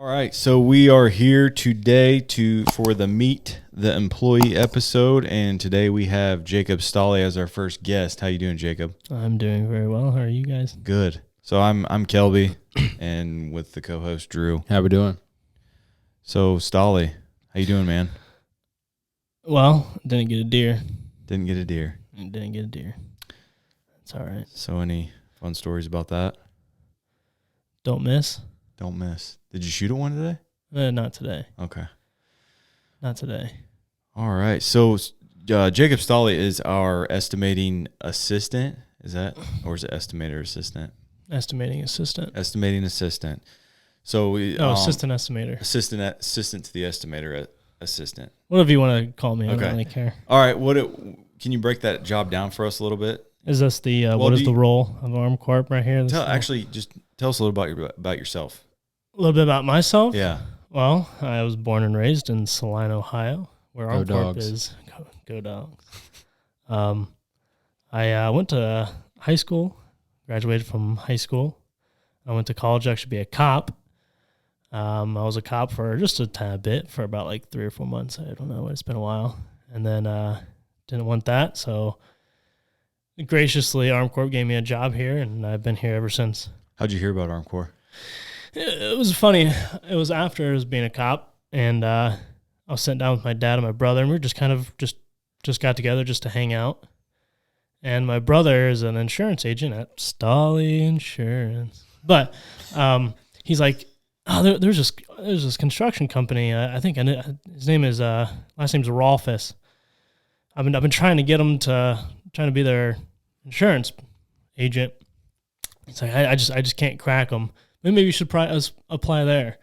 All right, so we are here today for the Meet the Employee episode, and today we have Jacob Stolle as our first guest. How you doing, Jacob? I'm doing very well. How are you guys? Good. So I'm Kelby, and with the co-host Drew. How we doing? So Stolle, how you doing, man? Well, didn't get a deer. Didn't get a deer. Didn't get a deer. That's all right. So any fun stories about that? Don't miss. Don't miss. Did you shoot at one today? Not today. Okay. Not today. All right. So Jacob Stolle is our estimating assistant. Is that, or is it estimator assistant? Estimating assistant. Estimating assistant. So we assistant estimator. Assistant to the estimator assistant. Whatever you want to call me. I Okay. don't really care. All right. Can you break that job down for us a little bit? Is this the what is the role of Armcorp right here? Just tell us a little about yourself. A little bit about myself. Yeah. Well, I was born and raised in Saline, Ohio, where Go Armcorp Dogs. is. Go Dogs. I went to high school, graduated from high school. I went to college to actually be a cop. I was a cop for just a tad bit, for about like 3 or 4 months. I don't know. It's been a while. And then didn't want that. So graciously, Armcorp gave me a job here, and I've been here ever since. How'd you hear about Armcorp? It was funny. It was after I was being a cop, and I was sitting down with my dad and my brother, and we were just kind of just got together just to hang out. And my brother is an insurance agent at Stolle Insurance. But he's like, oh, there's this construction company. I think his name is last name's Rolfus. I've been trying to get him to be their insurance agent. It's like I just can't crack him. Maybe you should apply there.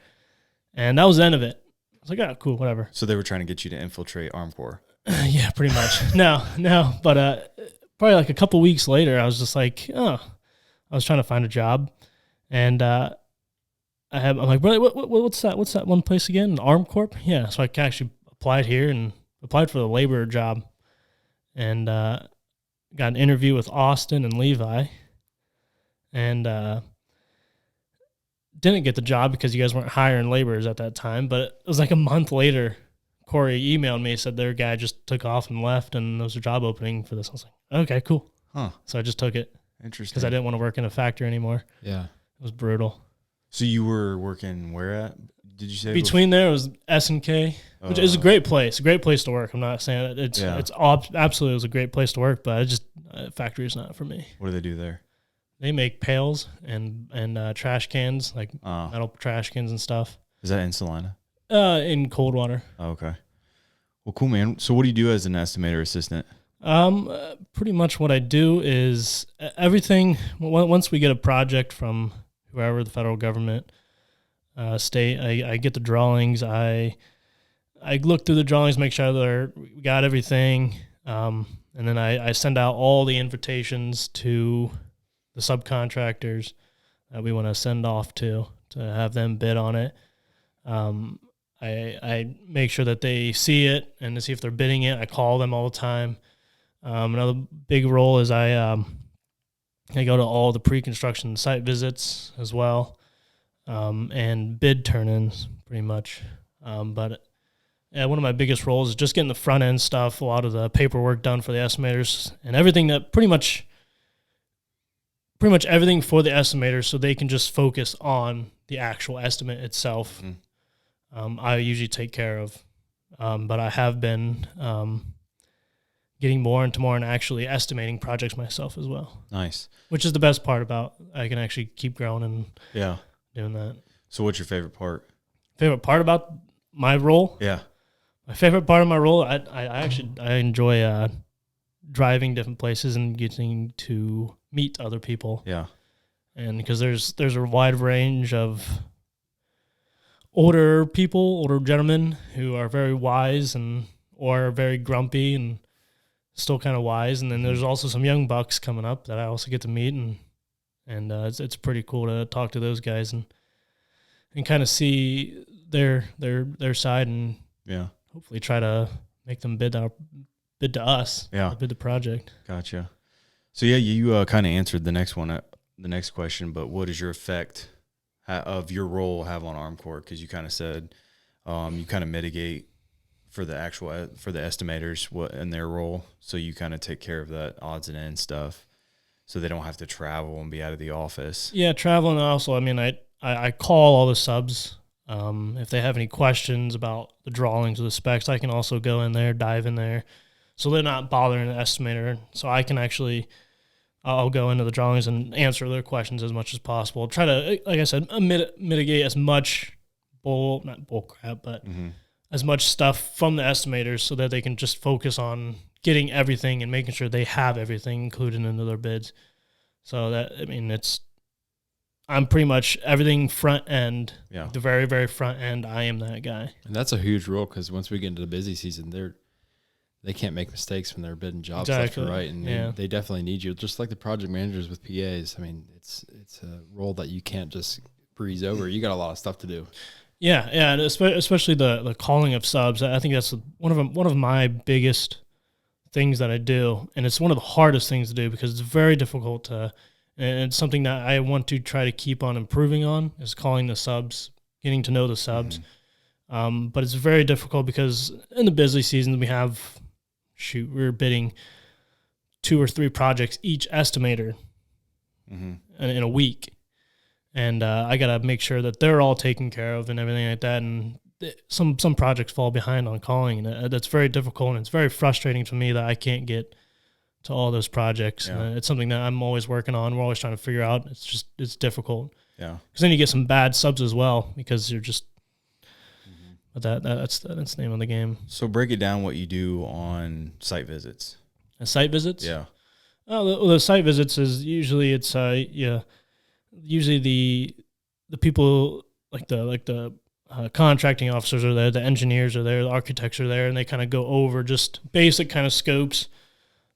And that was the end of it. I was like, oh, cool, whatever. So they were trying to get you to infiltrate Armcorp. Yeah, pretty much. No. But probably like a couple weeks later, I was just like, I was trying to find a job. And I'm like, brother, what's that? What's that one place again? Armcorp? Yeah. So I actually applied here and applied for the laborer job. And got an interview with Austin and Levi. And didn't get the job because you guys weren't hiring laborers at that time. But it was like a month later, Corey emailed me, said their guy just took off and left, and there was a job opening for this. I was like, okay, cool. Huh. So I just took it. Interesting. Because I didn't want to work in a factory anymore. Yeah. It was brutal. So you were working where at? Did you say? Between there was S&K, which is a great place. A great place to work. I'm not saying that it's absolutely, it was a great place to work, but factory is not for me. What do they do there? They make pails and trash cans, like metal trash cans and stuff. Is that in Salina? In Coldwater. Oh, okay. Well, cool, man. So what do you do as an estimator assistant? Pretty much what I do is everything. Once we get a project from whoever, the federal government, state, I get the drawings. I look through the drawings, make sure we got everything, and then I send out all the invitations to the subcontractors that we want to send off to have them bid on it. I make sure that they see it and to see if they're bidding it. I call them all the time. Another big role is I go to all the pre-construction site visits as well, and bid turn-ins pretty much. But one of my biggest roles is just getting the front end stuff, a lot of the paperwork done for the estimators, and everything that pretty much everything for the estimators, so they can just focus on the actual estimate itself. I usually take care of, but I have been getting more and actually estimating projects myself as well. Nice. Which is the best part about I can actually keep growing and doing that. So what's your favorite part? Favorite part about my role? Yeah. My favorite part of my role, I enjoy driving different places and getting to meet other people. Yeah. And because there's a wide range of older gentlemen who are very wise or very grumpy and still kind of wise, and then there's also some young bucks coming up that I also get to meet, and it's pretty cool to talk to those guys and kind of see their side and hopefully try to make them bid to us, bid the project. Gotcha. So yeah, you kind of answered the next question, but what is your effect? of your role have on Armcorp? Because you kind of said you kind of mitigate for the estimators what in their role, so you kind of take care of that odds and ends stuff, so they don't have to travel and be out of the office. Yeah, travel, and also, I mean, I call all the subs. If they have any questions about the drawings or the specs, I can also go in there, dive in there, so they're not bothering the estimator. So I can actually, I'll go into the drawings and answer their questions as much as possible. Try to, like I said, mitigate as much not bull crap, but as much stuff from the estimators so that they can just focus on getting everything and making sure they have everything included into their bids. So that, I mean, I'm pretty much everything front end, the very, very front end. I am that guy. And that's a huge role, because once we get into the busy season, they can't make mistakes when they're bidding jobs left and right. And they definitely need you, just like the project managers with PAs. I mean, it's a role that you can't just breeze over. You got a lot of stuff to do. Yeah, and especially the calling of subs. I think that's one of my biggest things that I do, and it's one of the hardest things to do because it's very difficult to, and it's something that I want to try to keep on improving on, is calling the subs, getting to know the subs. But it's very difficult because in the busy season we're bidding 2 or 3 projects each estimator in a week. And I got to make sure that they're all taken care of and everything like that. And some projects fall behind on calling, and that's very difficult. And it's very frustrating to me that I can't get to all those projects. Yeah. It's something that I'm always working on. We're always trying to figure out. It's difficult. Yeah. Because then you get some bad subs as well, because you're just. But that's the name of the game. So break it down what you do on site visits. Site visits? Yeah. Oh, the site visits is usually usually the people like the contracting officers are there, the engineers are there, the architects are there, and they kind of go over just basic kind of scopes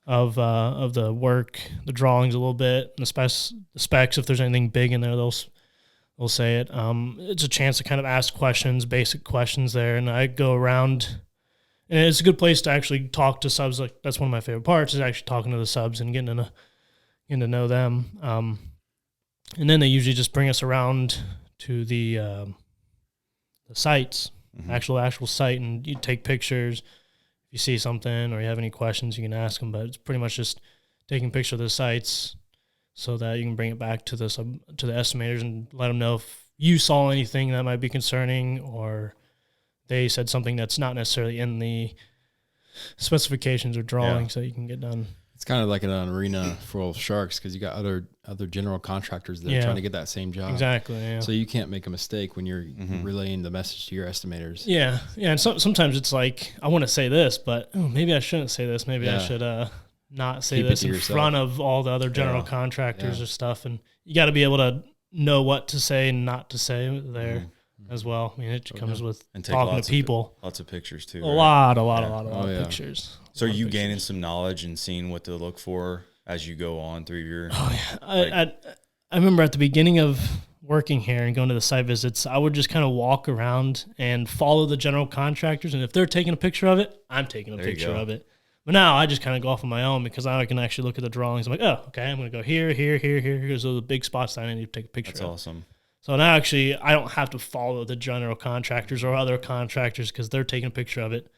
of the work, the drawings a little bit, and the specs. If there's anything big in there, they'll say it. It's a chance to kind of ask questions, basic questions there, and I go around. And it's a good place to actually talk to subs. Like, that's one of my favorite parts, is actually talking to the subs and getting to know them. And then they usually just bring us around to the sites, actual site, and you take pictures. If you see something or you have any questions, you can ask them. But it's pretty much just taking pictures of the sites so that you can bring it back to the estimators and let them know if you saw anything that might be concerning, or they said something that's not necessarily in the specifications or drawings that you can get done. It's kind of like an arena full of sharks, because you got other general contractors that are trying to get that same job. Exactly. Yeah. So you can't make a mistake when you're relaying the message to your estimators. Yeah. And sometimes it's like, I want to say this, but maybe I shouldn't say this. Maybe I should not say this in front of all the other general contractors or stuff. And you got to be able to know what to say and not to say there as well. I mean, it comes with talking to people. Lots of pictures too. A lot of pictures. So are you gaining some knowledge and seeing what to look for as you go on through your... I remember at the beginning of working here and going to the site visits, I would just kind of walk around and follow the general contractors. And if they're taking a picture of it, I'm taking a picture of it. But now I just kind of go off on my own, because now I can actually look at the drawings. I'm like, oh, okay, I'm going to go here. Here's all the big spots that I need to take a picture of. That's awesome. So now actually I don't have to follow the general contractors or other contractors because they're taking a picture of it.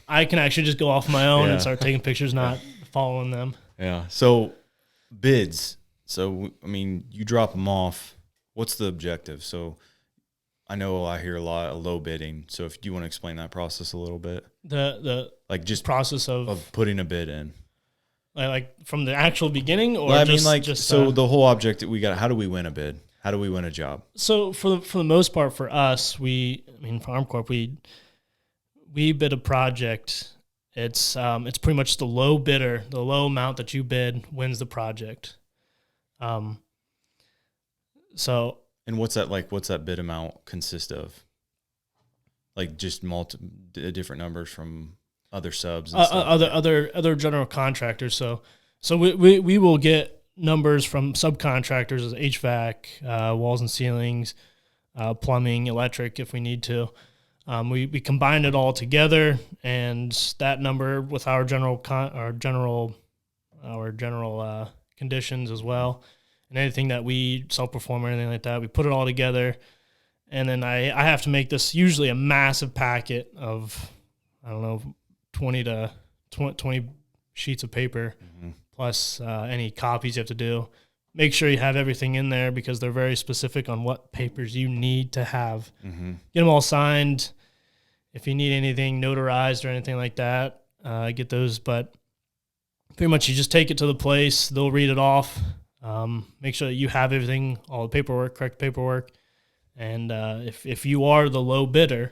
I can actually just go off my own and start taking pictures, not following them. Yeah. So bids. So, I mean, you drop them off. What's the objective? So I know I hear a lot of low bidding. So if you want to explain that process a little bit, the like just process of putting a bid in, like from the actual beginning, or well, I just, mean, like, just, so the whole object that we got, how do we win a bid? How do we win a job? So for the most part, for us, for Armcorp, we bid a project. It's pretty much the low bidder, the low amount that you bid wins the project. So. And what's that bid amount consist of? Like just different numbers from other subs and stuff? Other general contractors. So we will get numbers from subcontractors as HVAC, walls and ceilings, plumbing, electric if we need to. We combine it all together, and that number with our general conditions as well, and anything that we self-perform or anything like that. We put it all together, and then I have to make this usually a massive packet of, I don't know, 20 sheets of paper, plus any copies you have to do. Make sure you have everything in there because they're very specific on what papers you need to have. Get them all signed. If you need anything notarized or anything like that, get those. But pretty much you just take it to the place. They'll read it off. Make sure that you have everything, all the paperwork, correct paperwork. And if you are the low bidder,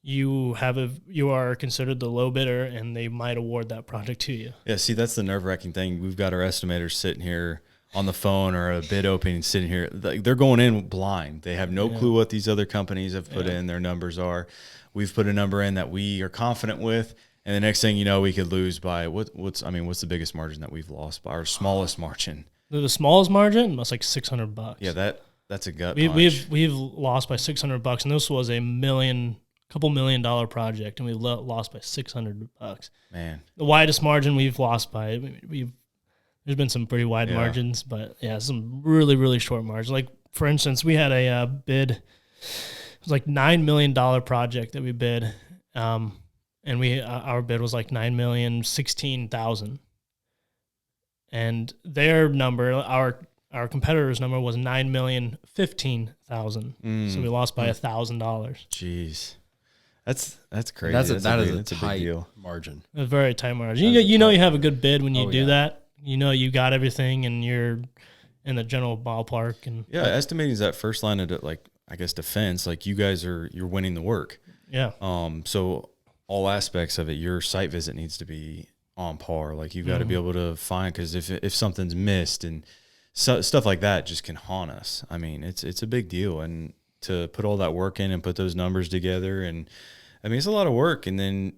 you are considered the low bidder, and they might award that project to you. Yeah, see, that's the nerve-wracking thing. We've got our estimators sitting here on the phone or a bid opening sitting here. They're going in blind. They have no clue what these other companies have put in, their numbers are. We've put a number in that we are confident with, and the next thing you know, we could lose by what's the biggest margin that we've lost by, our smallest margin? The smallest margin was like $600. Yeah, that's a gut punch. We've lost by $600, and this was a couple $1 million project, and we lost by $600. Man, the widest margin we've lost by there's been some pretty wide margins, but some really, really short margins. Like, for instance, we had a bid. It was like $9 million project that we bid, and our bid was like $9,016,000, and their number, our competitor's number, was $9,015,000. So we lost by $1,000. Jeez, that's crazy. That's a big deal. Margin. It's a very tight margin. You have a good bid when you do that. You got everything, and you're in the general ballpark. And estimating is that first line of defense. Like, you guys you're winning the work. Yeah. So all aspects of it, your site visit needs to be on par. Like, you've got to be able to find, because if something's missed and stuff like that just can haunt us. I mean, it's a big deal, and to put all that work in and put those numbers together, and I mean, it's a lot of work, and then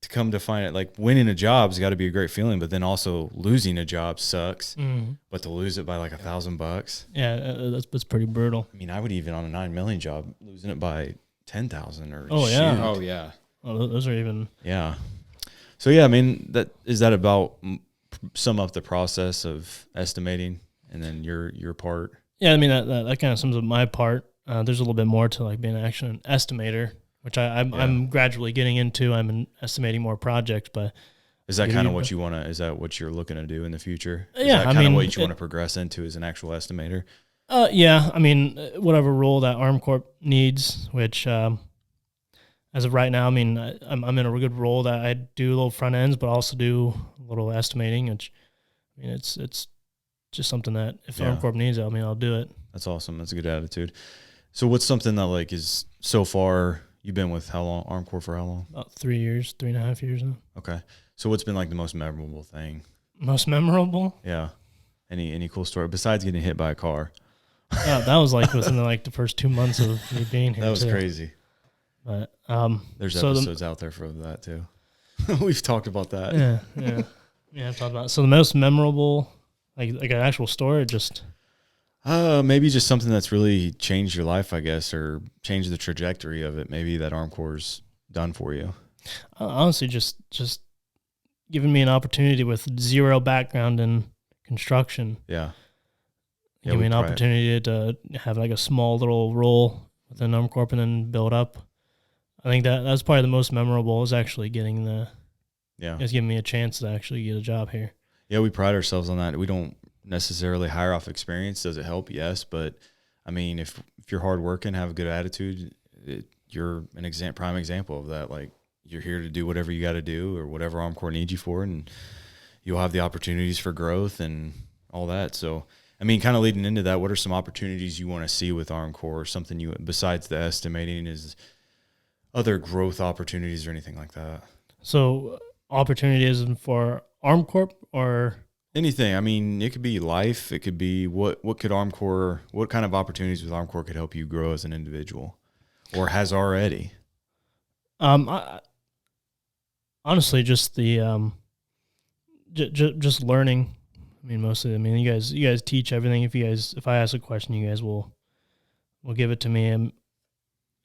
to come to find it, like, winning a job's got to be a great feeling, but then also losing a job sucks. But to lose it by like $1,000, that's pretty brutal. I mean, I would even on a $9 million job, losing it by 10,000 or those are even So I mean, is that about sum up the process of estimating, and then your part? Yeah, I mean that kind of sums up my part. There's a little bit more to like being actually an estimator, which I'm gradually getting into. I'm estimating more projects, but is that kind of what you want to? Is that what you're looking to do in the future? Is that kind of what you want to progress into as an actual estimator? I mean, whatever role that Armcorp needs, which as of right now, I mean, I'm in a good role that I do a little front ends, but also do a little estimating. Which, I mean, it's just something that if Armcorp needs it, I mean, I'll do it. That's awesome. That's a good attitude. So what's something that like is so far? You've been with how long? Armcorp for how long? About 3.5 years now. Okay. So what's been like the most memorable thing? Most memorable? Yeah. Any cool story besides getting hit by a car? That was like within the first 2 months of me being here. That was crazy. But there's episodes out there for that too. We've talked about that. Yeah. I've talked about it. So the most memorable, like an actual story, just. Maybe just something that's really changed your life, I guess, or changed the trajectory of it. Maybe that Armcorp's done for you. Honestly, just giving me an opportunity with zero background in construction. Yeah. Give me an opportunity to have like a small little role within Armcorp and then build up. I think that's probably the most memorable, is actually getting it's giving me a chance to actually get a job here. Yeah, we pride ourselves on that. We don't necessarily hire off experience. Does it help? Yes, but I mean, if you're hardworking, have a good attitude, you're an prime example of that. Like, you're here to do whatever you got to do, or whatever Armcorp needs you for, and you'll have the opportunities for growth and all that. So, I mean, kind of leading into that, what are some opportunities you want to see with Armcorp, or something you, besides the estimating, is other growth opportunities or anything like that? So, opportunities for Armcorp or anything? I mean, it could be life. It could be what kind of opportunities with Armcorp could help you grow as an individual, or has already? Honestly, just the just learning. I mean, mostly. I mean, you guys teach everything. If I ask a question, you guys will give it to me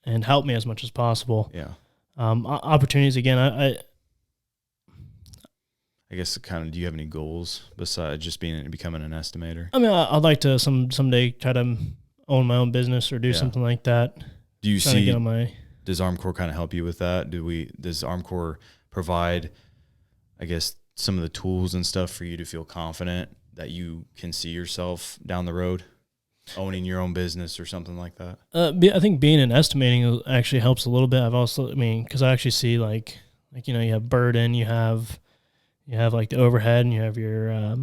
and help me as much as possible. Yeah. Opportunities again. I guess kind of, do you have any goals besides just becoming an estimator? I mean, I'd like to someday try to own my own business or do something like that. Do you see, does Armcorp kind of help you with that? Does Armcorp provide, I guess, some of the tools and stuff for you to feel confident that you can see yourself down the road owning your own business or something like that? I think being in estimating actually helps a little bit. I've also, because I actually see like, you have burden, you have like the overhead, and you have your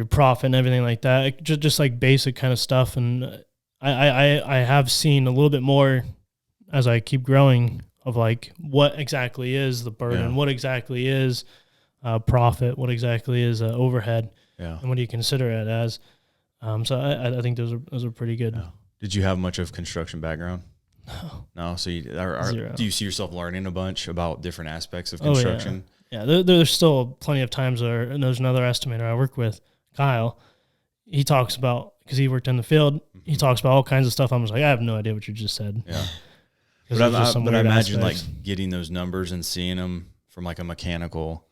profit and everything like that. Just like basic kind of stuff. And I have seen a little bit more as I keep growing of like what exactly is the burden, what exactly is profit, what exactly is overhead, and what do you consider it as. So I think those are pretty good. Yeah. Did you have much of construction background? No. So do you see yourself learning a bunch about different aspects of construction? Yeah. There's still plenty of times where, and there's another estimator I work with, Kyle. He talks about, because he worked in the field, he talks about all kinds of stuff. I'm just like, I have no idea what you just said. Yeah. But I imagine like getting those numbers and seeing them from like a mechanical,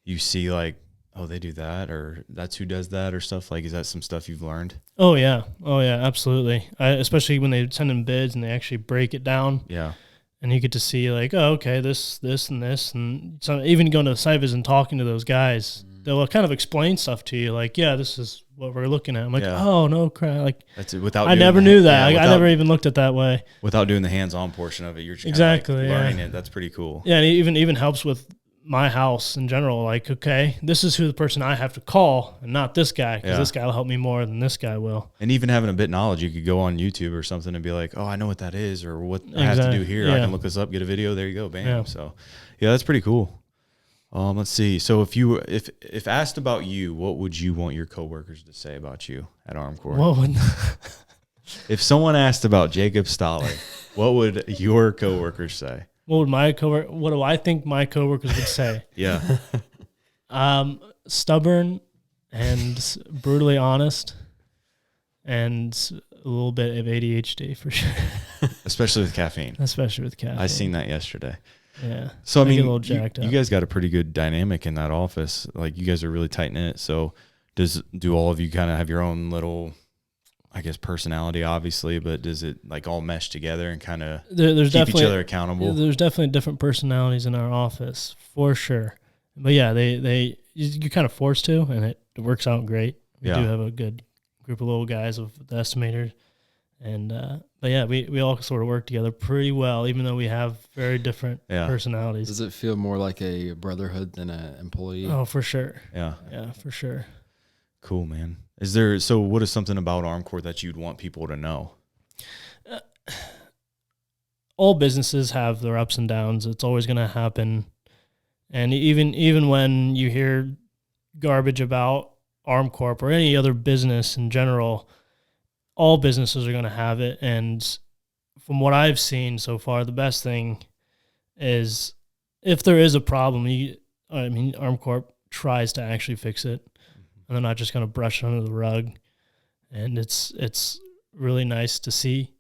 you see like, oh, they do that, or that's who does that, or stuff like. Is that some stuff you've learned? Oh yeah, absolutely. Especially when they send in bids and they actually break it down. Yeah. And you get to see like, oh, okay, this, and this, and so even going to the site visit and talking to those guys, they'll kind of explain stuff to you, like, yeah, this is what we're looking at. I'm like, oh no crap, like that's it. I never knew that. I never even looked at that way. Without doing the hands-on portion of it, you're just exactly like learning it. That's pretty cool. Yeah, and it even helps with my house in general. Like, okay, this is who the person I have to call, and not this guy, because this guy will help me more than this guy will. And even having a bit of knowledge, you could go on YouTube or something and be like, oh, I know what that is, or what I have to do here. I can look this up, get a video. There you go, bam. Yeah. So, yeah, that's pretty cool. Let's see. So, if asked about you, what would you want your coworkers to say about you at Armcorp? If someone asked about Jacob Stoller, what would your coworkers say? What do I think my coworkers would say? Yeah. Stubborn and brutally honest, and a little bit of ADHD for sure. Especially with caffeine. I seen that yesterday. Yeah. So I mean, you guys got a pretty good dynamic in that office. Like, you guys are really tight knit. So do all of you kind of have your own little, I guess, personality, obviously, but does it like all mesh together and kind of keep each other accountable? There's definitely different personalities in our office for sure. But yeah, you're kind of forced to, and it works out great. We do have a good group of little guys of the estimators. And, but yeah, we all sort of work together pretty well, even though we have very different personalities. Does it feel more like a brotherhood than an employee? Oh, for sure. Yeah. Yeah, for sure. Cool, man. What is something about Armcorp that you'd want people to know? All businesses have their ups and downs. It's always going to happen. And even when you hear garbage about Armcorp or any other business in general, all businesses are going to have it. And from what I've seen so far, the best thing is if there is a problem, Armcorp tries to actually fix it. And they're not just going to brush it under the rug. And it's really nice to see.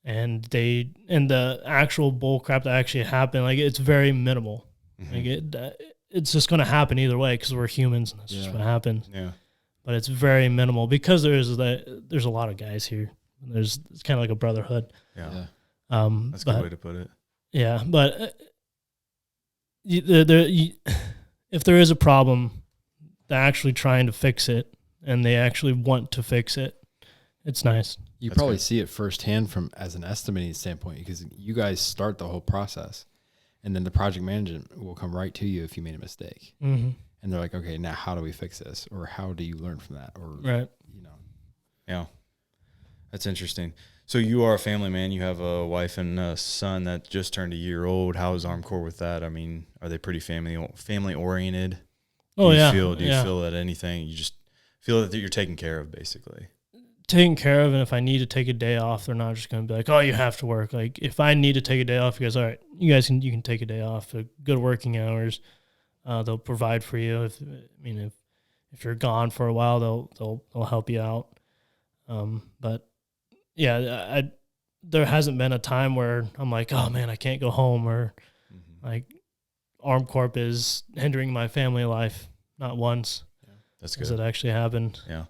And the actual bull crap that actually happened, like, it's very minimal. Mm-hmm. Like it's just going to happen either way because we're humans and that's just what happens. Yeah. But it's very minimal because there's a lot of guys here. It's kind of like a brotherhood. Yeah. That's a good way to put it. Yeah, but if there is a problem, they're actually trying to fix it, and they actually want to fix it. It's nice. You probably see it firsthand as an estimating standpoint, because you guys start the whole process, and then the project management will come right to you if you made a mistake. Mm-hmm. And they're like, okay, now how do we fix this? Or how do you learn from that? Or, Yeah. That's interesting. So you are a family man. You have a wife and a son that just turned a year old. How is Armcorp with that? I mean, are they pretty family oriented? Do you feel that anything, you just feel that you're taken care of, basically? Taken care of, and if I need to take a day off, they're not just going to be like, oh, you have to work. Like, if I need to take a day off, you guys, all right, you can take a day off. Good working hours. They'll provide for you. If you're gone for a while, they'll help you out. But yeah, there hasn't been a time where I'm like, oh man, I can't go home, or like Armcorp is hindering my family life. Not once. That's good. Has it actually happened? Yeah.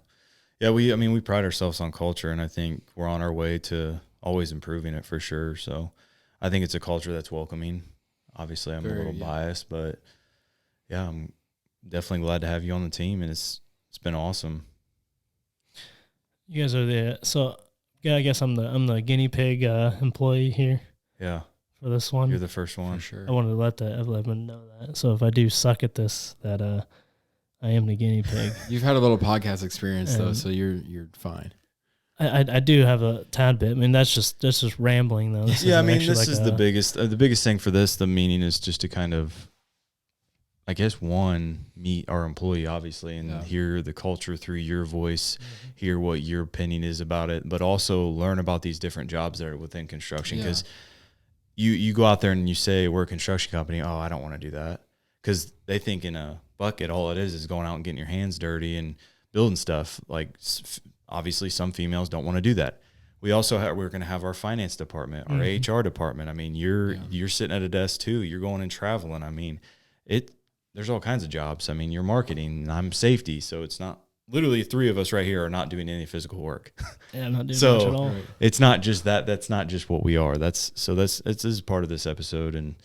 Yeah, we pride ourselves on culture, and I think we're on our way to always improving it for sure. So I think it's a culture that's welcoming. Obviously, I'm a little biased, but yeah, I'm definitely glad to have you on the team, and it's been awesome. You guys are I guess I'm the guinea pig employee here. Yeah. For this one. You're the first one. For sure. I wanted to let everyone know that. So if I do suck at this, that I am the guinea pig. You've had a little podcast experience though, so you're fine. I do have a tad bit. I mean, that's just rambling though. This is the biggest thing for this. The meaning is just to kind of, I guess, meet our employee, obviously, and hear the culture through your voice, hear what your opinion is about it, but also learn about these different jobs that are within construction. Because you go out there and you say, we're a construction company. Oh, I don't want to do that. Because they think in a bucket, all it is going out and getting your hands dirty and building stuff. Like, obviously, some females don't want to do that. We also we're going to have our finance department, our HR department. I mean, you're sitting at a desk too. You're going and traveling. I mean, there's all kinds of jobs. I mean, you're marketing. I'm safety. So it's not literally 3 of us right here are not doing any physical work. Yeah, I'm not doing much at all. It's not just that. That's not just what we are. This is part of this episode, and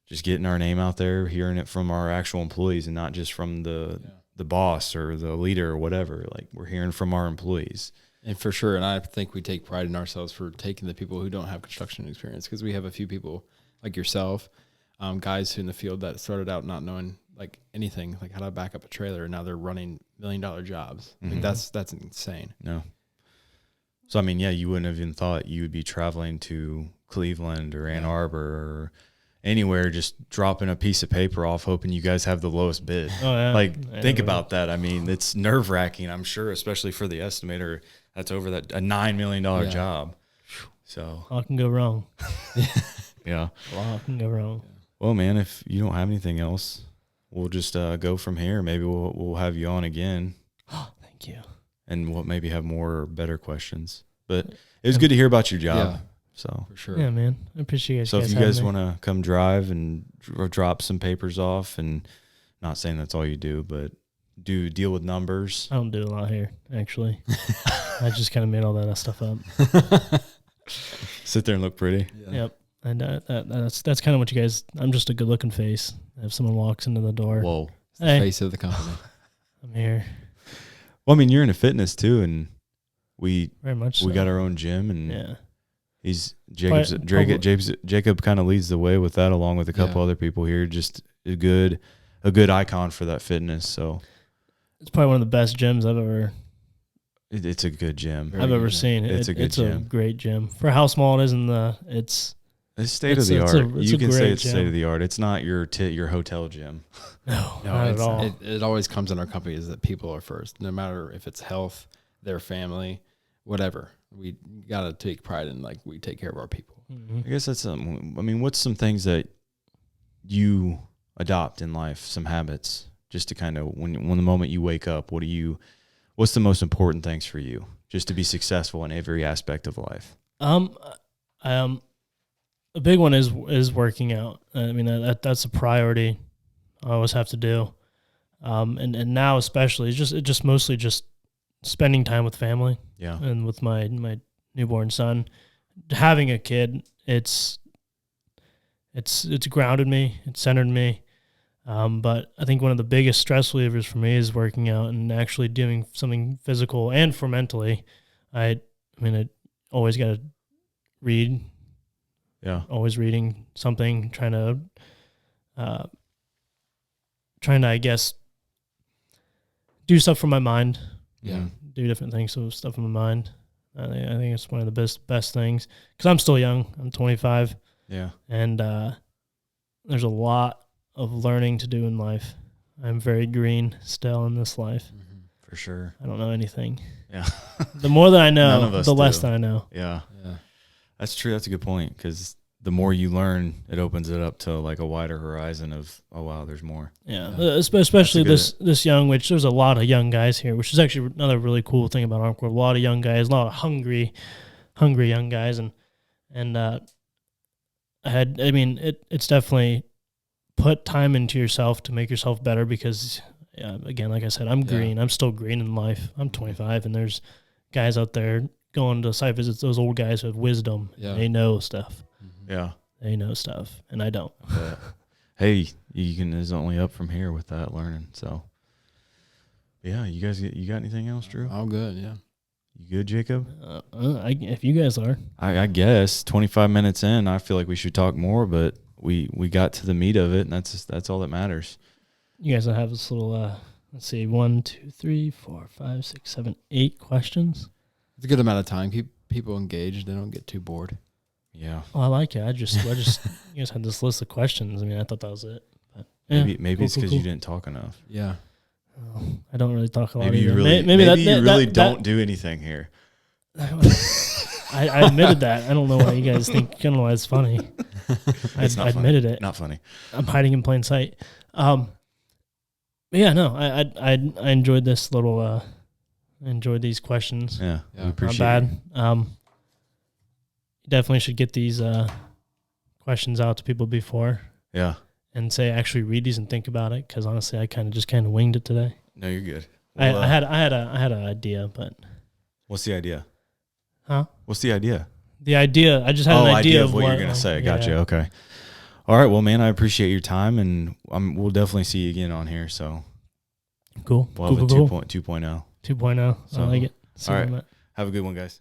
just getting our name out there, hearing it from our actual employees, and not just from the boss or the leader or whatever. Like, we're hearing from our employees. And for sure, and I think we take pride in ourselves for taking the people who don't have construction experience, because we have a few people like yourself, guys who in the field that started out not knowing like anything, like how to back up a trailer, and now they're running $1 million jobs. Like that's insane. No. So I mean, yeah, you wouldn't have even thought you would be traveling to Cleveland or Ann Arbor or anywhere, just dropping a piece of paper off, hoping you guys have the lowest bid. Oh, yeah. Like, think about that. I mean, it's nerve wracking, I'm sure, especially for the estimator. That's over a $9 million job. So all can go wrong. Yeah. All can go wrong. Well, man, if you don't have anything else, we'll just go from here. Maybe we'll have you on again. Oh, thank you. And we'll maybe have more or better questions. But it was good to hear about your job. Yeah. So for sure. Yeah, man. I appreciate you guys. So if you guys want to come drive and drop some papers off, and not saying that's all you do, but do deal with numbers. I don't do a lot here, actually. I just kind of made all that stuff up. Sit there and look pretty. Yeah. Yep. And that's kind of what you guys. I'm just a good looking face. If someone walks into the door, Whoa, it's the face of the company. I'm here. Well, I mean, you're into fitness too, and we very much. We got our own gym, and yeah. Jacob kind of leads the way with that, along with a couple other people here. Just a good icon for that fitness. So it's probably one of the best gyms I've ever. It's a good gym. I've ever seen. It's a good gym. A great gym for how small it is. It's state of the art. You can say it's state of the art. It's not your hotel gym. No, not at all. It always comes in our company is that people are first, no matter if it's health, their family, whatever. We got to take pride in, like, we take care of our people. Mm-hmm. I guess that's something. I mean, what's some things that you adopt in life, some habits, just to kind of, when the moment you wake up, what's the most important things for you just to be successful in every aspect of life? A big one is working out. I mean, that's a priority. I always have to do. And now especially, it's just mostly just spending time with family. Yeah. And with my newborn son. Having a kid, it's grounded me, it's centered me. But I think one of the biggest stress relievers for me is working out and actually doing something physical and for mentally. I always got to read. Yeah. Always reading something, trying to, I guess, do stuff for my mind. Yeah. Do different things, so stuff in my mind. I think it's one of the best things, because I'm still young. I'm 25. Yeah. And there's a lot of learning to do in life. I'm very green still in this life. Mm-hmm. For sure. I don't know anything. Yeah. The more that I know, None of us the less do. that I know. Yeah. That's true. That's a good point, because the more you learn, it opens it up to like a wider horizon of, oh wow, there's more. Yeah. Especially this young, which there's a lot of young guys here, which is actually another really cool thing about Armcorp. A lot of young guys, a lot of hungry young guys, and it's definitely put time into yourself to make yourself better because, again, like I said, I'm green. I'm still green in life. I'm 25, and there's guys out there going to site visits, those old guys who have wisdom. Yeah. They know stuff. Yeah. They know stuff, and I don't. But, hey, there's only up from here with that learning. So, yeah, you got anything else, Drew? All good, yeah. You good, Jacob? If you guys are. I guess 25 minutes in, I feel like we should talk more, but we got to the meat of it, and that's all that matters. You guys will have this little, let's see, 1, 2, 3, 4, 5, 6, 7, 8 questions. It's a good amount of time. Keep people engaged. They don't get too bored. Yeah. Well, I like it. I just you guys had this list of questions. I mean, I thought that was it. But maybe it's because you didn't talk enough. Yeah. Oh, I don't really talk a lot. Maybe you don't do anything here. I admitted that. I don't know why you guys think. I don't know why it's funny. I admitted it. Not funny. I'm hiding in plain sight. But yeah, no, I enjoyed this little. I enjoyed these questions. Yeah, we appreciate not bad. You definitely should get these questions out to people before. Yeah. And say actually read these and think about it, because honestly, I kind of winged it today. No, you're good. Well, I had an idea, but what's the idea? Huh? What's the idea? The idea. I just had an idea of what you're gonna say. Gotcha. Okay. All right. Well, man, I appreciate your time, and we'll definitely see you again on here. So cool. We'll have a 2.0. 2.0. I like it. All right. Have a good one, guys.